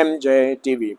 MJ TV।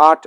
8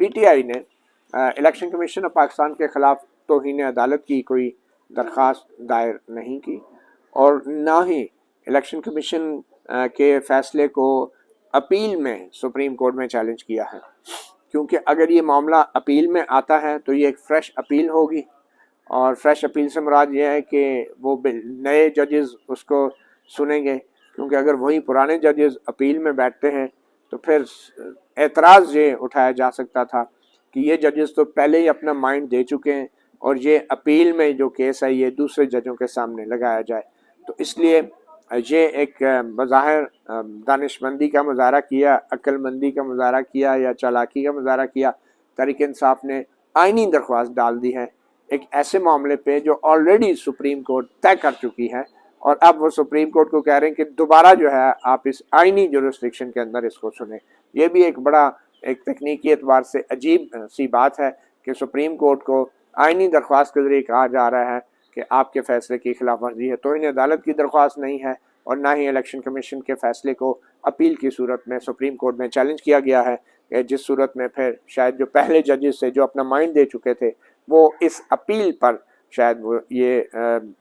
PTI نے election commission of Pakistan کے خلاف توہین عدالت کی کوئی درخواست دائر نہیں کی، اور نہ ہی الیکشن کمیشن کے فیصلے کو اپیل میں سپریم کورٹ میں چیلنج کیا ہے، کیونکہ اگر یہ معاملہ اپیل میں آتا ہے تو یہ ایک فریش اپیل ہوگی، اور فریش اپیل سے مراد یہ ہے کہ وہ نئے ججز اس کو سنیں گے، کیونکہ اگر وہی پرانے ججز اپیل میں بیٹھتے ہیں تو پھر اعتراض یہ اٹھایا جا سکتا تھا کہ یہ ججز تو پہلے ہی اپنا مائنڈ دے چکے ہیں، اور یہ اپیل میں جو کیس ہے یہ دوسرے ججوں کے سامنے لگایا جائے۔ تو اس لیے یہ ایک بظاہر دانش مندی کا مظاہرہ کیا، عقل مندی کا مظاہرہ کیا یا چالاکی کا مظاہرہ کیا تحریک انصاف نے آئینی درخواست ڈال دی ہے ایک ایسے معاملے پہ جو آلریڈی سپریم کورٹ طے کر چکی ہے، اور اب وہ سپریم کورٹ کو کہہ رہے ہیں کہ دوبارہ جو ہے آپ اس آئینی جورسڈکشن کے اندر اس کو سنیں۔ یہ بھی ایک بڑا ایک تکنیکی اعتبار سے عجیب سی بات ہے کہ سپریم کورٹ کو آئینی درخواست کے ذریعے کہا جا رہا ہے کہ آپ کے فیصلے کی خلاف ورزی ہے۔ توہین عدالت کی درخواست نہیں ہے، اور نہ ہی الیکشن کمیشن کے فیصلے کو اپیل کی صورت میں سپریم کورٹ میں چیلنج کیا گیا ہے، کہ جس صورت میں پھر شاید جو پہلے ججز سے جو اپنا مائنڈ دے چکے تھے وہ اس اپیل پر شاید وہ یہ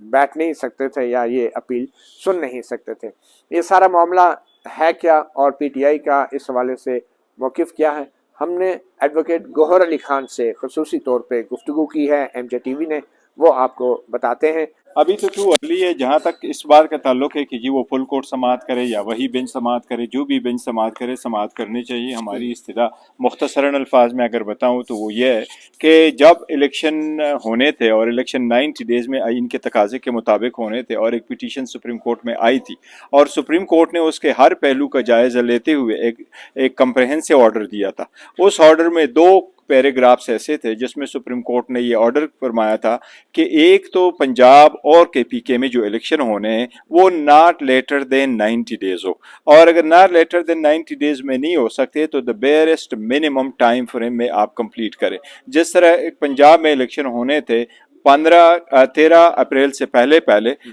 بیٹھ نہیں سکتے تھے یا یہ اپیل سن نہیں سکتے تھے۔ یہ سارا معاملہ ہے کیا، اور PTI کا اس حوالے سے موقف کیا ہے؟ ہم نے ایڈوکیٹ گوہر علی خان سے خصوصی طور پہ گفتگو کی ہے MJTV نے، وہ آپ کو بتاتے ہیں۔ ابھی تو ارلی ہے، جہاں تک اس بات کا تعلق ہے کہ جی وہ فل کورٹ سماعت کرے یا وہی بینچ سماعت کرے، جو بھی بینچ سماعت کرے سماعت کرنی چاہیے۔ ہماری استدعا مختصراً الفاظ میں اگر بتاؤں تو وہ یہ ہے کہ جب الیکشن ہونے تھے اور الیکشن 90 ڈیز میں ان کے تقاضے کے مطابق ہونے تھے، اور ایک پٹیشن سپریم کورٹ میں آئی تھی، اور سپریم کورٹ نے اس کے ہر پہلو کا جائزہ لیتے ہوئے ایک کمپریہنسو آرڈر دیا تھا۔ اس آرڈر میں 2 پیراگرافس ایسے تھے جس میں سپریم کورٹ نے یہ آرڈر فرمایا تھا کہ ایک تو پنجاب اور KPK میں جو الیکشن ہونے ہیں وہ ناٹ لیٹر دین 90 ڈیز ہو، اور اگر ناٹ لیٹر دین 90 ڈیز میں نہیں ہو سکتے تو دا بیئرسٹ منیمم ٹائم فریم میں آپ کمپلیٹ کریں۔ جس طرح پنجاب میں الیکشن ہونے تھے 13 اپریل سے پہلے،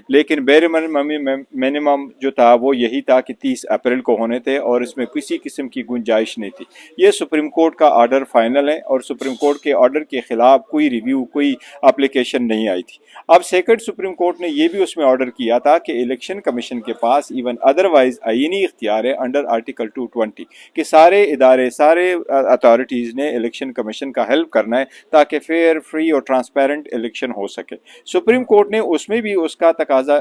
لیکن بیر منیمم جو تھا وہ یہی تھا کہ 30 اپریل کو ہونے تھے، اور اس میں کسی قسم کی گنجائش نہیں تھی۔ یہ سپریم کورٹ کا آرڈر فائنل ہے، اور سپریم کورٹ کے آرڈر کے خلاف کوئی ریویو، کوئی اپلیکیشن نہیں آئی تھی۔ اب سیکنڈ سپریم کورٹ نے یہ بھی اس میں آرڈر کیا تھا کہ الیکشن کمیشن کے پاس ایون ادروائز آئینی اختیار ہے انڈر آرٹیکل 220 کہ سارے ادارے، سارے اتھارٹیز نے الیکشن کمیشن کا ہیلپ کرنا ہے تاکہ فیئر، فری اور ٹرانسپیرنٹ الیکشن ہو سکے۔ سپریم کورٹ نے اس میں بھی اس کا تقاضا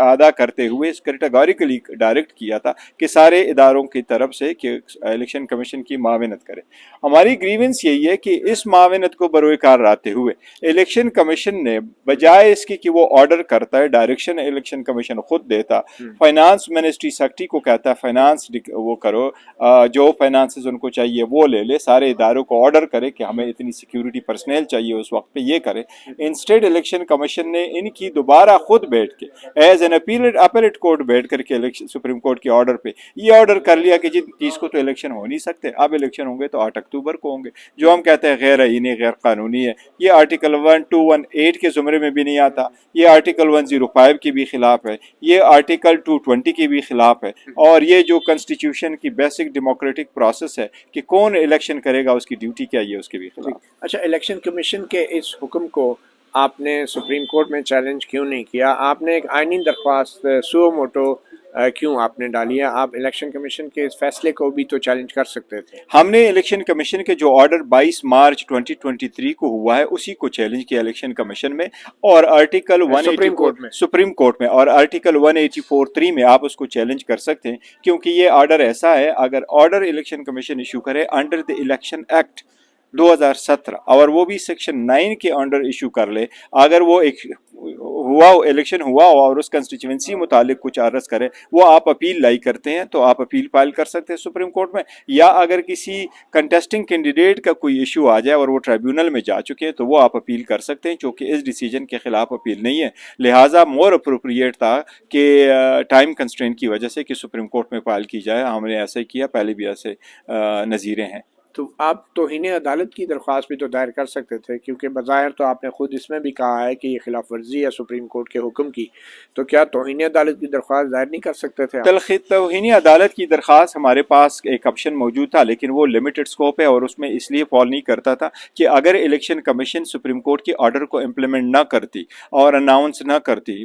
ادا کرتے ہوئے کیٹیگوریکلی ڈائریکٹ کیا تھا کہ سارے اداروں کی طرف سے کہ الیکشن کمیشن کی معاونت کرے۔ ہماری گریونس یہی ہے کہ اس معاونت کو بروئے کار لاتے ہوئے الیکشن کمیشن نے بجائے اس کی کہ وہ آرڈر کرتا ہے، ڈائریکشن الیکشن کمیشن خود دیتا، فائنانس منسٹری سیکرٹری کو کہتا ہے فائنانس وہ کرو، جو فائنانسز ان کو چاہیے وہ لے لے، سارے اداروں کو آرڈر کرے کہ ہمیں اتنی سیکیورٹی پرسنل چاہیے اس وقت پہ، یہ کرے۔ انسٹیڈ الیکشن کمیشن نے ان کی دوبارہ خود بیٹھ کے ایز این اپیلیٹ کورٹ بیٹھ کر کے سپریم کورٹ کے آرڈر پہ یہ آرڈر کر لیا کہ جی 30 کو تو الیکشن ہو نہیں سکتے، اب الیکشن ہوں گے تو 8 اکتوبر کو ہوں گے، جو ہم کہتے ہیں غیر آئینی، غیر قانونی ہے۔ یہ آرٹیکل 1218 کے زمرے میں بھی نہیں آتا، یہ آرٹیکل 105 کی بھی خلاف ہے، یہ آرٹیکل 220 کی بھی خلاف ہے، اور یہ جو کنسٹیٹیوشن کی بیسک ڈیموکریٹک پروسیس ہے کہ کون الیکشن کرے گا، اس کی ڈیوٹی کیا ہے، اس کے بھی خلاف۔ اچھا، الیکشن کمیشن کے اس حکم کو آپ نے سپریم کورٹ میں چیلنج کیوں نہیں کیا؟ آپ نے ایک آئینی درخواست سو موٹو کیوں آپ نے ڈالی ہے؟ آپ الیکشن کمیشن کے اس فیصلے کو بھی تو چیلنج کر سکتے تھے۔ ہم نے الیکشن کمیشن کے جو آرڈر 22 مارچ 2023 کو ہوا ہے اسی کو چیلنج کیا الیکشن کمیشن میں، اور آرٹیکل 184 سپریم کورٹ میں، اور آرٹیکل 184(3) میں آپ اس کو چیلنج کر سکتے ہیں، کیونکہ یہ آرڈر ایسا ہے، اگر آرڈر الیکشن کمیشن ایشو کرے انڈر دی الیکشن ایکٹ 2017 اور وہ بھی سیکشن 9 کے انڈر ایشو کر لے، اگر وہ ایک الیکشن ہوا اور اس کنسٹیچوئنسی متعلق کچھ عرض کرے، وہ آپ اپیل لائی کرتے ہیں تو آپ اپیل فائل کر سکتے ہیں سپریم کورٹ میں، یا اگر کسی کنٹیسٹنگ کینڈیڈیٹ کا کوئی ایشو آ جائے اور وہ ٹریبیونل میں جا چکے تو وہ آپ اپیل کر سکتے ہیں، چونکہ اس ڈیسیجن کے خلاف اپیل نہیں ہے، لہٰذا مور اپروپریٹ تھا کہ ٹائم کنسٹرین کی وجہ سے کہ سپریم کورٹ میں فائل کی جائے۔ ہم نے ایسے کیا، پہلے بھی ایسے نظیریں ہیں۔ تو آپ توہین عدالت کی درخواست بھی تو دائر کر سکتے تھے، کیونکہ بظاہر تو آپ نے خود اس میں بھی کہا ہے کہ یہ خلاف ورزی ہے سپریم کورٹ کے حکم کی، تو کیا توہین عدالت کی درخواست دائر نہیں کر سکتے تھے آپ؟ توہین عدالت کی درخواست ہمارے پاس ایک آپشن موجود تھا، لیکن وہ لمیٹڈ سکوپ ہے اور اس میں اس لیے فال نہیں کرتا تھا کہ اگر الیکشن کمیشن سپریم کورٹ کی آرڈر کو امپلیمنٹ نہ کرتی اور اناؤنس نہ کرتی،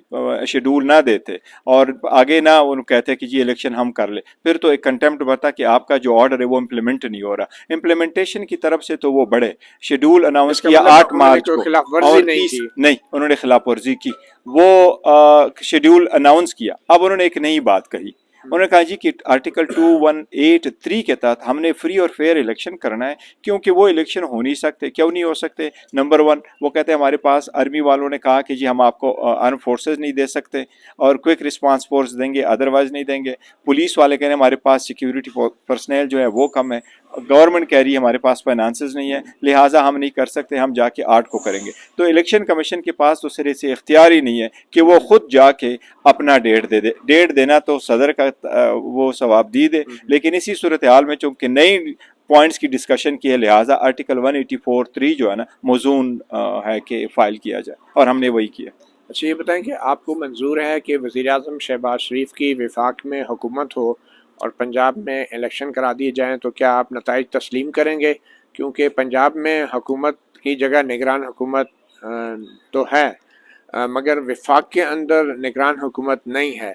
شیڈول نہ دیتے اور آگے نہ ان کہتے کہ جی الیکشن ہم کر لیں، پھر تو ایک کنٹمپٹ بنتا کہ آپ کا جو آرڈر ہے وہ امپلیمنٹ نہیں ہو رہا۔ امپلیمنٹیشن کی طرف سے تو وہ بڑھے، شیڈول اناؤنس کیا 8 مارچ کو، خلاف ورزی اور نہیں 30 کی، نہیں انہوں نے خلاف ورزی کی، وہ شیڈول اناؤنس کیا۔ اب انہوں نے ایک نئی بات کہی، انہوں نے کہا جی کہ آرٹیکل 2183 کے تحت ہم نے فری اور فیئر الیکشن کرنا ہے، کیونکہ وہ الیکشن ہو نہیں سکتے۔ کیوں نہیں ہو سکتے؟ نمبر 1 وہ کہتے ہیں ہمارے پاس آرمی والوں نے کہا کہ جی ہم آپ کو آرم فورسز نہیں دے سکتے اور کوئک رسپانس فورس دیں گے، ادروائز نہیں دیں گے۔ پولیس والے کہہ رہے ہیں ہمارے پاس سیکیورٹی پرسنل جو ہے وہ کم ہے، گورنمنٹ کہہ رہی ہے ہمارے پاس فائنانسز نہیں ہے، لہٰذا ہم نہیں کر سکتے، ہم جا کے 8 کو کریں گے۔ تو الیکشن کمیشن کے پاس تو سرے سے اختیار ہی نہیں ہے کہ وہ خود جا کے اپنا ڈیٹ دے دے۔ ڈیٹ دینا تو صدر کا وہ ثواب دی دے، لیکن اسی صورتحال میں چونکہ نئی پوائنٹس کی ڈسکشن کی ہے، لہٰذا آرٹیکل 184(3) جو ہے نا موزون ہے کہ فائل کیا جائے، اور ہم نے وہی کیا۔ اچھا یہ بتائیں کہ آپ کو منظور ہے کہ وزیر اعظم شہباز شریف کی وفاق میں حکومت ہو اور پنجاب میں الیکشن کرا دیے جائیں، تو کیا آپ نتائج تسلیم کریں گے؟ کیونکہ پنجاب میں حکومت کی جگہ نگران حکومت تو ہے، مگر وفاق کے اندر نگران حکومت نہیں ہے،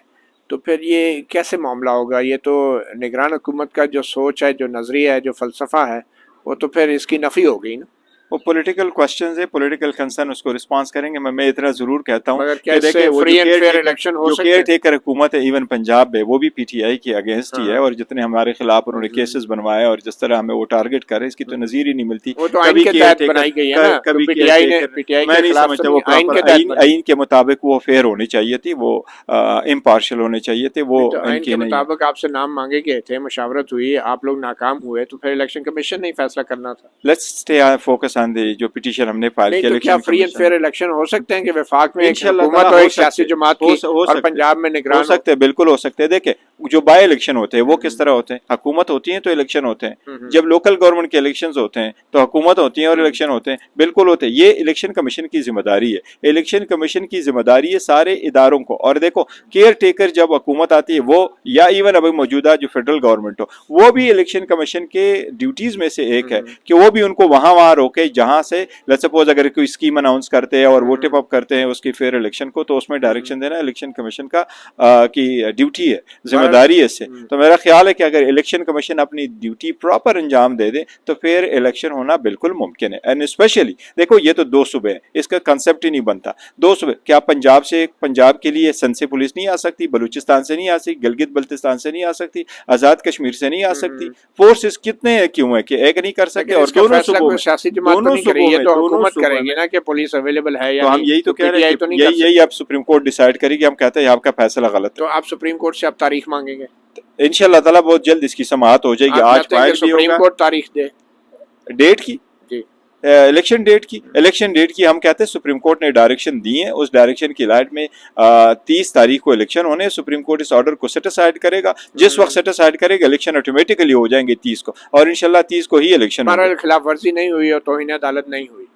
تو پھر یہ کیسے معاملہ ہوگا؟ یہ تو نگران حکومت کا جو سوچ ہے، جو نظریہ ہے، جو فلسفہ ہے، وہ تو پھر اس کی نفی ہو گئی نا۔ وہ پولیٹیکل کوسچنز ہے، پولیٹیکل کنسرن، اس کو رسپانس کریں گے۔ میں اتنا ضرور کہتا ہوں مگر کہ کیا دیکھیں وہ فری اینڈ فیئر الیکشن ہو جو سکتے کیئر ہیں؟ ٹیکر حکومت ہے ایون پنجاب میں، وہ بھی پی ٹی آئی کے اگینسٹ ہی ہے، اور جتنے ہمارے خلاف انہوں نے کیسز بنوائے اور جس طرح ہمیں وہ ٹارگٹ کرے، اس کی تو نظیر ہی نہیں ملتی۔ وہ تو آئین کے تحت بنائی گئی ہے نا، کبھی پی ٹی آئی نے میں نہیں سمجھتا وہ پراپر آئین کے مطابق وہ فیئر ہونی چاہیے تھی، وہ امپارشل ہونے چاہیے تھے، وہ آئین کے مطابق آپ سے نام مانگے گئے تھے، مشاورت ہوئی، آپ لوگ ناکام ہوئے، تو پھر الیکشن کمیشن نے فیصلہ کرنا تھا۔ لیٹس اسٹے فوکس آن دی جو پٹیشن ہم نے فائل کیا۔ کیا فری اینڈ فیئر الیکشن ہو سکتے ہیں کہ وفاق میں ایک انشاءاللہ حکومت اور ایک سیاسی جماعت کی اور پنجاب میں نگران ہو سکتے ہیں؟ بالکل ہو سکتے ہیں۔ دیکھیں جو بائی الیکشن ہوتے ہیں وہ کس طرح ہوتے ہیں؟ حکومت ہوتی ہیں تو الیکشن ہوتے ہیں، جب لوکل گورنمنٹ کے الیکشنز ہوتے ہیں تو حکومت ہوتی ہیں اور الیکشن ہوتے ہیں، بالکل ہوتے ہیں۔ یہ الیکشن کمیشن کی ذمہ داری ہے، الیکشن کمیشن کی ذمہ داری ہے سارے اداروں کو۔ اور دیکھو کیئر ٹیکر جب حکومت آتی ہے وہ، یا ایون ابھی موجودہ جو فیڈرل گورنمنٹ ہو، وہ بھی الیکشن کمیشن کے ڈیوٹیز میں سے ایک ہے کہ وہ بھی ان کو وہاں روکے جہاں سے لیٹس سپوز اگر کوئی اسکیم اناؤنس کرتے ہیں اور وہ ٹپ اپ کرتے ہیں اس کی فیئر الیکشن کو، تو اس میں ڈائریکشن دینا الیکشن کمیشن کا کی ڈیوٹی ہے، ذمہ داری ہے اس سے۔ تو میرا خیال ہے کہ اگر الیکشن کمیشن اپنی ڈیوٹی پراپر انجام دے دے تو پھر الیکشن ہونا بالکل ممکن ہے۔ اینڈ اسپیشلی دیکھو یہ تو 2 صوبے ہیں، اس کا کنسیپٹ ہی نہیں بنتا۔ 2 صوبے، کیا پنجاب کے لیے سن سے پولیس نہیں آ سکتی، بلوچستان سے نہیں آ سکتی، گلگت بلتستان سے نہیں آ سکتی، آزاد کشمیر سے نہیں آ سکتی؟ فورسز کتنے ہیں، کیوں ہے کہ ایک نہیں کر سکتے؟ اور دونوں صوبوں میں، سیاسی جماعت تو نہیں کرے گی، یہ تو حکومت کرے گی نا کہ پولیس اویلیبل ہے یا تو ہم نہیں۔ یہی تو کہہ رہے ہیں کہ یہی یہی اب سپریم کورٹ ڈیسائیڈ کرے گی، ہم کہتے ہیں آپ کا فیصلہ غلط ہے۔ تو آپ سپریم کورٹ سے آپ تاریخ مانگیں گے؟ انشاءاللہ تعالیٰ بہت جلد اس کی سماعت ہو جائے گی، آج فائل بھی سپریم ہوگا۔ کورٹ تاریخ دے ڈیٹ کی، الیکشن ڈیٹ کی ہم کہتے ہیں سپریم کورٹ نے ڈائریکشن دی ہیں، اس ڈائریکشن کی لائٹ میں 30 تاریخ کو الیکشن ہونے، سپریم کورٹ اس آرڈر کو سیٹ اسائیڈ کرے گا، جس وقت سیٹ اسائیڈ کرے گا الیکشن آٹومیٹیکلی ہو جائیں گے 30 کو، اور انشاءاللہ 30 کو ہی الیکشن ہوگا۔ خلاف ورزی نہیں ہوئی اور توہین عدالت نہیں ہوئی،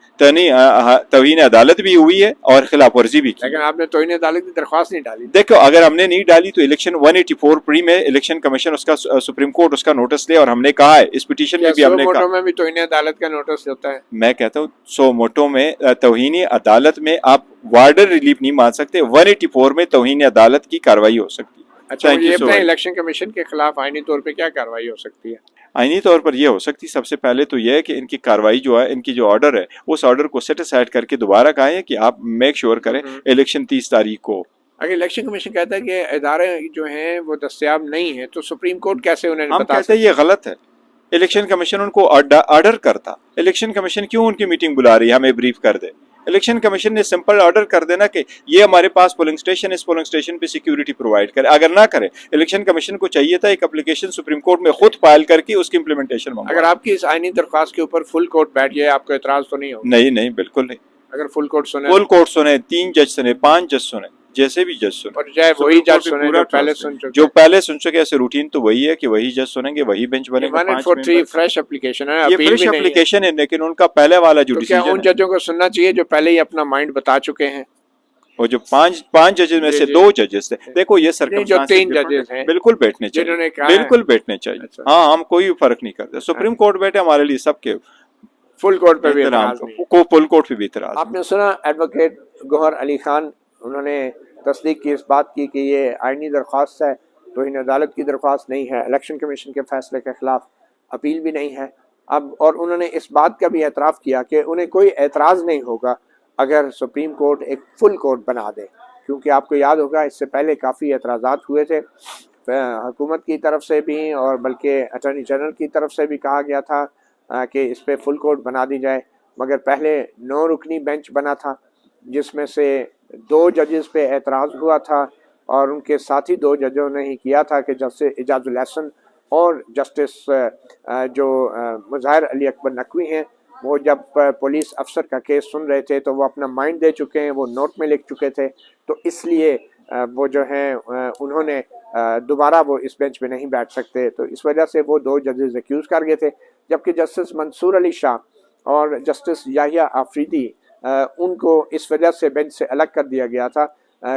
توہین عدالت بھی ہوئی ہے اور خلاف ورزی بھی کی، لیکن آپ نے توہین عدالت کی درخواست نہیں ڈالی۔ دیکھو اگر ہم نے نہیں ڈالی تو الیکشن 184 میں الیکشن کمیشن اس کا سپریم کورٹ اس کا نوٹس لے، اور ہم نے کہا ہے اس پٹیشن میں بھی ہم نے کہا، میں بھی توہین عدالت کا نوٹس ہوتا ہے۔ میں کہتا ہوں 100 موٹوں میں توہین عدالت میں آپ وارڈر ریلیف نہیں مان سکتے، 184 میں توہین عدالت کی کاروائی ہو سکتی ہے۔ اچھا یہ بتائیں الیکشن کمیشن کے خلاف آئینی طور پہ کیا کاروائی ہو سکتی ہے؟ آئینی طور پر یہ ہو سکتی سب سے پہلے تو یہ ہے کہ ان کی کاروائی جو ہے، ان کی جو آرڈر ہے اس آرڈر کو سیٹ اسائیڈ کر کے دوبارہ کہیں کہ آپ میک شیور کریں الیکشن 30 تاریخ کو۔ اگر الیکشن کمیشن کہتا ہے کہ ادارے جو ہیں وہ دستیاب نہیں ہیں تو سپریم کورٹ کیسے انہیں ہم بتا کہتے ہیں یہ غلط ہے، الیکشن کمیشن ان کو آرڈر کرتا، الیکشن کمیشن کیوں ان کی میٹنگ بلا رہی ہے ہمیں بریف کر دے؟ الیکشن کمیشن نے سمپل آرڈر کر دینا کہ یہ ہمارے پاس پولنگ اسٹیشن، اس پولنگ اسٹیشن پہ سیکیورٹی پرووائڈ کرے۔ اگر نہ کرے الیکشن کمیشن کو چاہیے تھا ایک اپلیکیشن سپریم کورٹ میں خود فائل کر کے اس کی امپلیمنٹیشن منگوائے۔ اگر آپ کی اس آئینی درخواست کے اوپر فل کورٹ بیٹھ جائے آپ کو اعتراض تو نہیں ہوگا؟ نہیں بالکل نہیں، اگر فل کورٹ سنے، 3 جج سنے، 5 جج سنے، جیسے بھی جج سن، اور چاہے وہی سپریم کورٹ جج پہ سنے پورا جو پہلے ٹرسٹ ہے، سن چکے جو پہلے سن چکے، ایسے روٹین تو وہی ہے کہ وہی جج سنیں گے، وہی بینچ بنے گا 5 143 ممبر۔ فریش اپلیکیشن ہے، یہ اپیل فریش بھی نہیں ہے، اپلیکیشن ہے، لیکن ان کا پہلے والا جو تو کیا ڈیسیجن ان ہے، ججوں کو سننا چاہیے جو پہلے ہی اپنا مائنڈ بتا چکے ہیں؟ اور جو پانچ ججز میں جی سے جی 2 ججز تھے، دیکھو یہ نہیں، جو سرکمسٹانسز 3 ڈفرنٹ ججز ہے، ہیں بالکل بیٹھنے جنہوں نے چاہیے، کہا ہے، بالکل بیٹھنے چاہیے، اچھا ہاں ہم کوئی فرق نہیں کرتے، سپریم کورٹ بیٹھے ہمارے لیے سب کے فل کورٹ پہ بھی احترام اعتراض نہیں ہے۔ کو فل کورٹ پہ بھی اعتراض آپ نے سنا ایڈوکیٹ گوہر علی خان، انہوں نے تصدیق کی اس بات کی کہ یہ آئینی درخواست ہے، توہین عدالت کی درخواست نہیں ہے، الیکشن کمیشن کے فیصلے کے خلاف اپیل بھی نہیں ہے۔ اب اور انہوں نے اس بات کا بھی اعتراف کیا کہ انہیں کوئی اعتراض نہیں ہوگا اگر سپریم کورٹ ایک فل کورٹ بنا دے، کیونکہ آپ کو یاد ہوگا اس سے پہلے کافی اعتراضات ہوئے تھے حکومت کی طرف سے بھی، اور بلکہ اٹارنی جنرل کی طرف سے بھی کہا گیا تھا کہ اس پہ فل کورٹ بنا دی جائے، مگر پہلے 9 رکنی بینچ بنا تھا جس میں سے 2 ججز پہ اعتراض ہوا تھا، اور ان کے ساتھی 2 ججوں نے ہی کیا تھا کہ جسٹس اعجاز الاحسن اور جسٹس جو مظاہر علی اکبر نقوی ہیں، وہ جب پولیس افسر کا کیس سن رہے تھے تو وہ اپنا مائنڈ دے چکے ہیں، وہ نوٹ میں لکھ چکے تھے، تو اس لیے وہ جو ہیں انہوں نے دوبارہ وہ اس بینچ پہ نہیں بیٹھ سکتے، تو اس وجہ سے وہ 2 ججز ایکیوز کر گئے تھے، جبکہ جسٹس منصور علی شاہ اور جسٹس یحییٰ آفریدی ان کو اس وجہ سے بینچ سے الگ کر دیا گیا تھا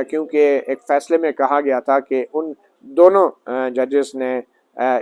کیونکہ ایک فیصلے میں کہا گیا تھا کہ ان دونوں ججز نے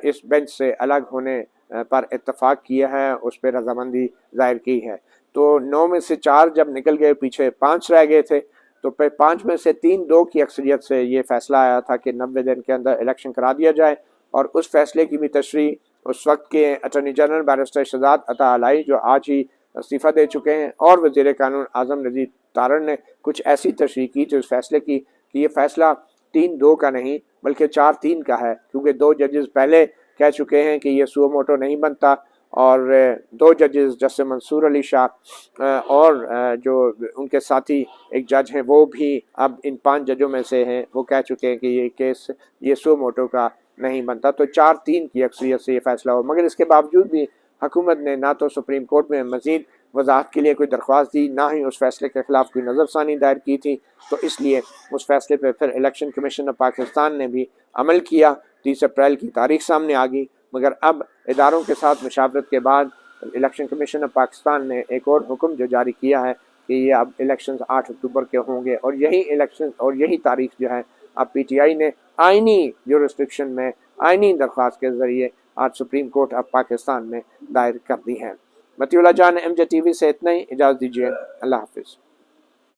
اس بینچ سے الگ ہونے پر اتفاق کیا ہے، اس پہ رضامندی ظاہر کی ہے۔ تو 9 میں سے 4 جب نکل گئے، پیچھے 5 رہ گئے تھے، تو پھر 5 میں سے 3-2 کی اکثریت سے یہ فیصلہ آیا تھا کہ 90 دن کے اندر الیکشن کرا دیا جائے، اور اس فیصلے کی بھی تشریح اس وقت کے اٹارنی جنرل بیرسٹر شہزاد عطا علائی جو آج ہی استعفیٰ دے چکے ہیں، اور وزیر قانون اعظم نذیر تارڑ نے کچھ ایسی تشریح کی تھی اس فیصلے کی کہ یہ فیصلہ 3-2 کا نہیں بلکہ 4-3 کا ہے، کیونکہ 2 ججز پہلے کہہ چکے ہیں کہ یہ سو موٹو نہیں بنتا، اور 2 ججز جسٹس منصور علی شاہ اور جو ان کے ساتھی ایک جج ہیں وہ بھی اب ان 5 ججوں میں سے ہیں، وہ کہہ چکے ہیں کہ یہ کیس یہ سو موٹو کا نہیں بنتا، تو 4-3 کی اکثریت سے یہ فیصلہ ہو۔ مگر اس کے باوجود بھی حکومت نے نہ تو سپریم کورٹ میں مزید وضاحت کے لیے کوئی درخواست دی، نہ ہی اس فیصلے کے خلاف کوئی نظر ثانی دائر کی تھی، تو اس لیے اس فیصلے پہ پھر الیکشن کمیشن آف پاکستان نے بھی عمل کیا، 30 اپریل کی تاریخ سامنے آ گئی، مگر اب اداروں کے ساتھ مشاورت کے بعد الیکشن کمیشن آف پاکستان نے ایک اور حکم جو جاری کیا ہے کہ یہ اب الیکشنز 8 اکتوبر کے ہوں گے، اور یہی الیکشن اور یہی تاریخ جو ہے اب پی ٹی آئی نے آئینی جورسڈکشن میں آئینی درخواست کے ذریعے آج سپریم کورٹ آف پاکستان میں دائر کر دی ہے۔ مطیع اللہ جان، ایم جے ٹی وی سے اتنا ہی، اجازت دیجیے، اللہ حافظ۔